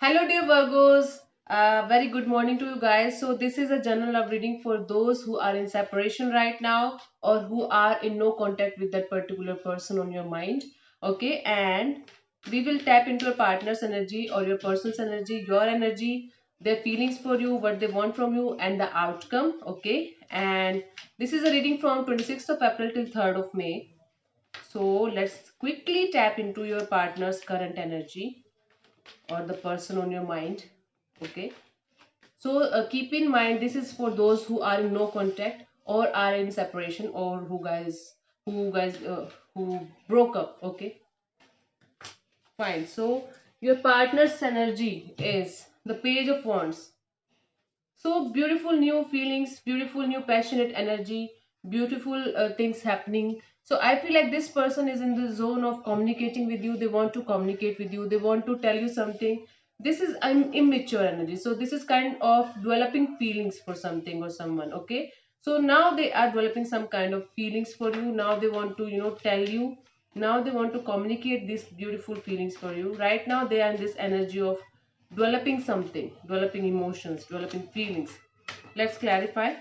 Hello, dear Virgos. Very good morning to you guys. So, this is a general love reading for those who are in separation right now or who are in no contact with that particular person on your mind. Okay, and we will tap into your partner's energy or your person's energy, your energy, their feelings for you, what they want from you, and the outcome. Okay, and this is a reading from 26th of April till 3rd of May. So, let's quickly tap into your partner's current energy or the person on your mind. Okay, so keep in mind this is for those who are in no contact or are in separation or who broke up. Okay, fine. So your partner's energy is the page of wands. So beautiful new feelings, beautiful new passionate energy, beautiful things happening. So I feel like this person is in the zone of communicating with you. They want to communicate with you. They want to tell you something. This is an immature energy. So this is kind of developing feelings for something or someone. Okay. So now they are developing some kind of feelings for you. Now they want to, tell you. Now they want to communicate these beautiful feelings for you. Right now they are in this energy of developing something, developing emotions, developing feelings. Let's clarify.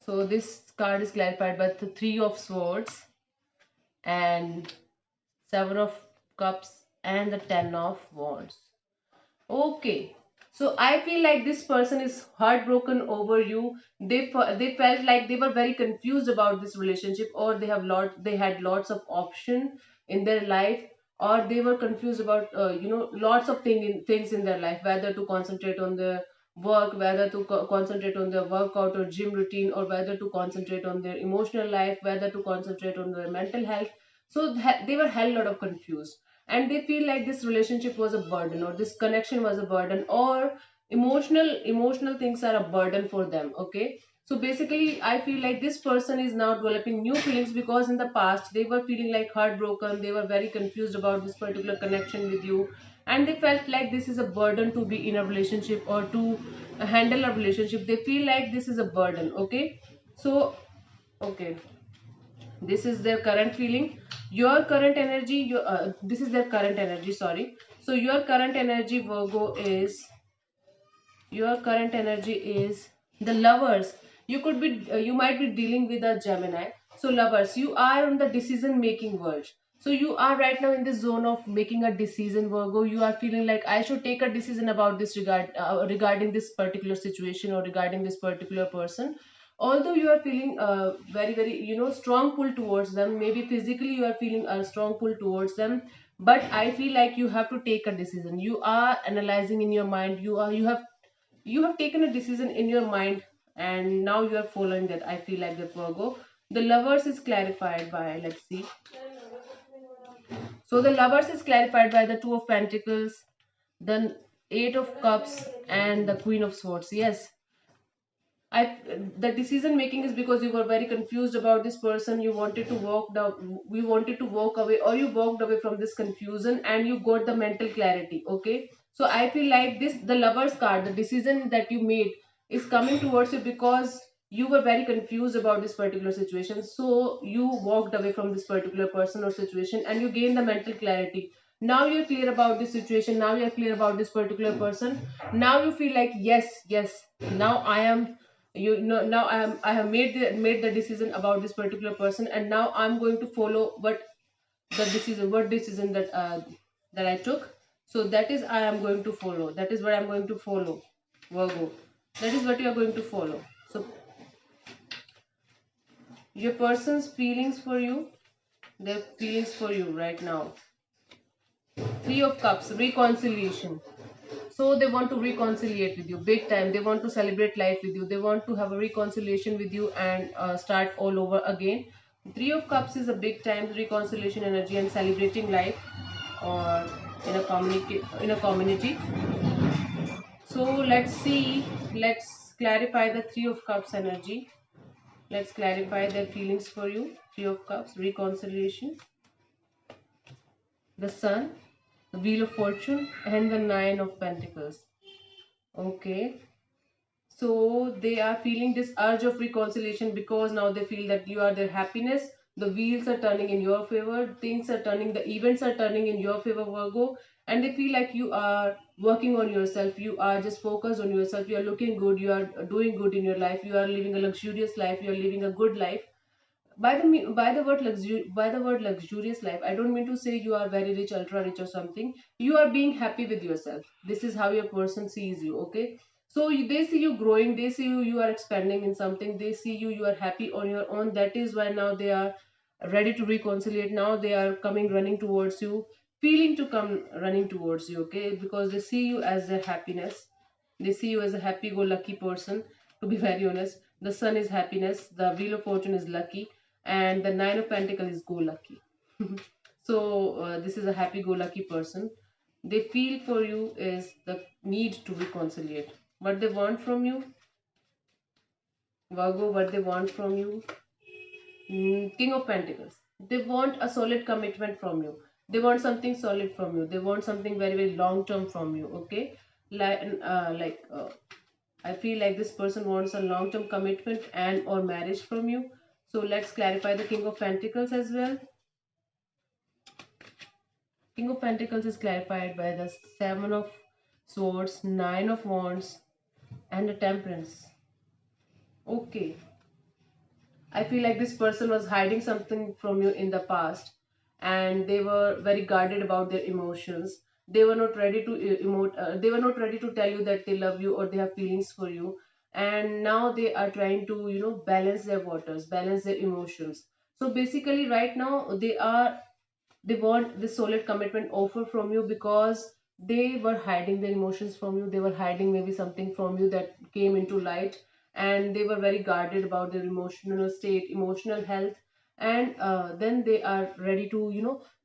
So this card is clarified by the Three of Swords and Seven of Cups and the Ten of Wands. Okay. So I feel like this person is heartbroken over you. They felt like they were very confused about this relationship, or they had lots of option in their life, or they were confused about lots of things in their life, whether to concentrate on their work, whether to concentrate on their workout or gym routine, or whether to concentrate on their emotional life, whether to concentrate on their mental health. So they were hell lot of confused, and they feel like this relationship was a burden, or this connection was a burden, or emotional things are a burden for them. Okay, so basically I feel like this person is now developing new feelings, because in the past they were feeling like heartbroken, they were very confused about this particular connection with you, and they felt like this is a burden to be in a relationship or to handle a relationship. They feel like this is a burden. Okay, so okay, this is their current feeling. Your current energy, this is their current energy, sorry. So your current energy, Virgo, is your current energy is the Lovers. You could be you might be dealing with a Gemini. So Lovers, you are in the decision making world. So you are right now in the zone of making a decision, Virgo. You are feeling like I should take a decision about this regarding this particular situation or regarding this particular person. Although you are feeling very strong pull towards them, maybe physically you are feeling a strong pull towards them, but I feel like you have to take a decision. You are analyzing in your mind. You have taken a decision in your mind, and now you are following that. I feel like that, Virgo. The Lovers is clarified by, let's see. So the Lovers is clarified by the Two of Pentacles, the Eight of Cups, and the Queen of Swords. Yes, I the decision making is because you were very confused about this person. You wanted to we wanted to walk away, or you walked away from this confusion, and you got the mental clarity. Okay, so I feel like the Lovers card, the decision that you made is coming towards you because you were very confused about this particular situation. So you walked away from this particular person or situation, and you gained the mental clarity. Now you're clear about this situation. Now you're clear about this particular person. Now you feel like yes. Now I am now I have made the decision about this particular person, and now I'm going to follow what decision that I took. So that is I am going to follow. That is what I'm going to follow, Virgo. That is what you are going to follow. So your person's feelings for you, their feelings for you right now. Three of Cups, reconciliation. So they want to reconciliate with you big time. They want to celebrate life with you. They want to have a reconciliation with you and start all over again. Three of Cups is a big time reconciliation energy and celebrating life, or in a community. So let's see. Let's clarify the Three of Cups energy. Let's clarify their feelings for you. Three of Cups, reconciliation, the Sun, the Wheel of Fortune, and the Nine of Pentacles. Okay. So they are feeling this urge of reconciliation because now they feel that you are their happiness. The wheels are turning in your favor, things are turning, the events are turning in your favor, Virgo. And they feel like you are working on yourself, you are just focused on yourself, you are looking good, you are doing good in your life, you are living a luxurious life, you are living a good life. By the word luxurious life, I don't mean to say you are very rich, ultra rich or something. You are being happy with yourself. This is how your person sees you, okay? So they see you growing, they see you are expanding in something, they see you are happy on your own. That is why now they are ready to reconcile. Now they are coming running towards you, feeling to come running towards you, okay? Because they see you as their happiness, they see you as a happy go lucky person. To be very honest, the sun is happiness, the wheel of fortune is lucky, and the nine of pentacles is go lucky. So this is a happy go lucky person. They feel for you is the need to reconcile. What they want from you, Virgo, what they want from you. King of Pentacles. They want a solid commitment from you. They want something solid from you. They want something very, very long term from you. Okay, I feel like this person wants a long term commitment and or marriage from you. So let's clarify the King of Pentacles as well. King of Pentacles is clarified by the Seven of Swords, Nine of Wands, and the Temperance. Okay, I feel like this person was hiding something from you in the past, and they were very guarded about their emotions. They were not ready to emote, they were not ready to tell you that they love you or they have feelings for you. And now they are trying to, balance their waters, balance their emotions. So basically, right now, they want this solid commitment offer from you because they were hiding their emotions from you. They were hiding maybe something from you that came into light, and they were very guarded about their emotional state, emotional health. And then they are ready to,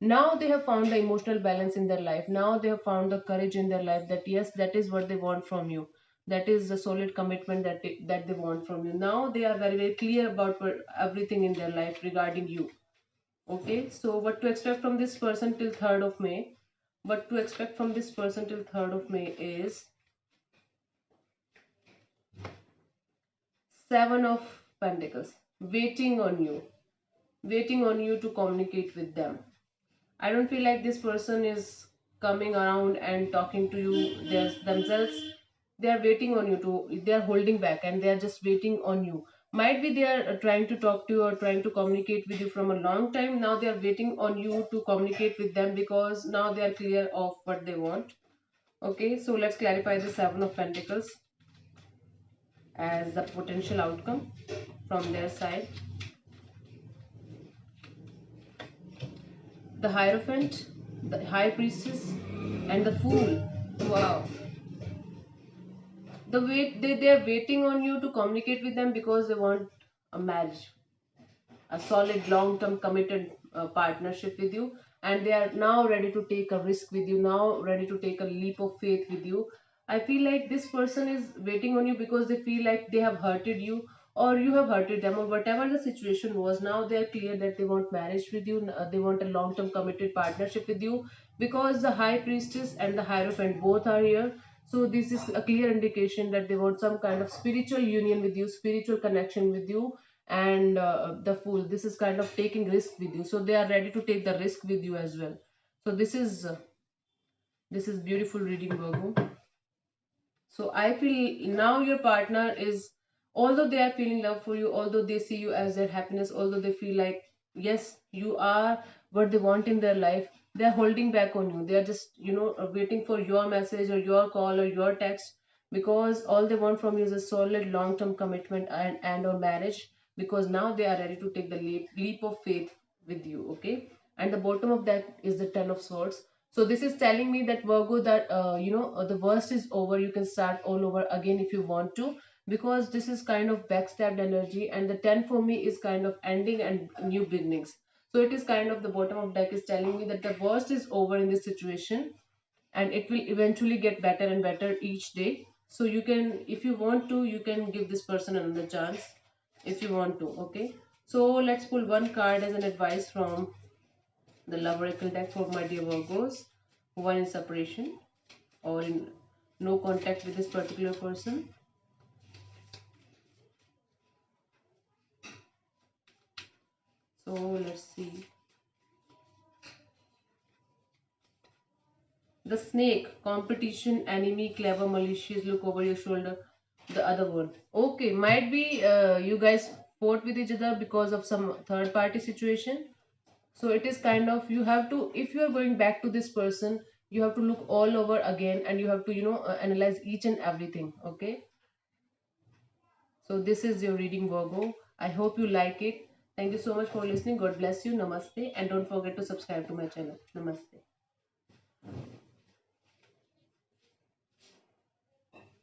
now they have found the emotional balance in their life. Now they have found the courage in their life that yes, that is what they want from you. That is the solid commitment that they want from you. Now they are very, very clear about everything in their life regarding you. Okay, so what to expect from this person till 3rd of May? What to expect from this person till 3rd of May is Seven of Pentacles, waiting on you to communicate with them. I don't feel like this person is coming around and talking to you themselves. They are waiting on you to, they are holding back and they are just waiting on you. Might be they are trying to talk to you or trying to communicate with you from a long time. Now they are waiting on you to communicate with them because now they are clear of what they want. Okay, so let's clarify the Seven of Pentacles as the potential outcome from their side. The Hierophant, the High Priestess, and the Fool. Wow. They are waiting on you to communicate with them because they want a marriage, a solid long-term committed partnership with you, and they are now ready to take a risk with you, now ready to take a leap of faith with you. I feel like this person is waiting on you because they feel like they have hurted you or you have hurted them or whatever the situation was. Now they are clear that they want marriage with you, they want a long-term committed partnership with you because the High Priestess and the Hierophant both are here. So this is a clear indication that they want some kind of spiritual union with you, spiritual connection with you. And the Fool, this is kind of taking risk with you, so they are ready to take the risk with you as well. So this is beautiful reading, Virgo. So I feel now your partner is, although they are feeling love for you, although they see you as their happiness, although they feel like yes, you are what they want in their life, they are holding back on you. They are just, waiting for your message or your call or your text, because all they want from you is a solid long-term commitment and or marriage, because now they are ready to take the leap of faith with you. Okay, and the bottom of that is the Ten of Swords. So this is telling me that, Virgo, that the worst is over. You can start all over again if you want to, because this is kind of backstabbed energy, and the 10 for me is kind of ending and new beginnings. So it is kind of, the bottom of deck is telling me that the worst is over in this situation, and it will eventually get better and better each day. So you can, if you want to, you can give this person another chance if you want to. Okay, so let's pull one card as an advice from the Love Oracle deck for my dear Virgos who are in separation or in no contact with this particular person. So let's see. The snake, competition, enemy, clever, malicious, look over your shoulder. The other one. Okay, might be you guys fought with each other because of some third party situation. So it is kind of, you have to, if you are going back to this person, you have to look all over again and you have to, analyze each and everything. Okay. So this is your reading, Virgo. I hope you like it. Thank you so much for listening. God bless you. Namaste. And don't forget to subscribe to my channel. Namaste.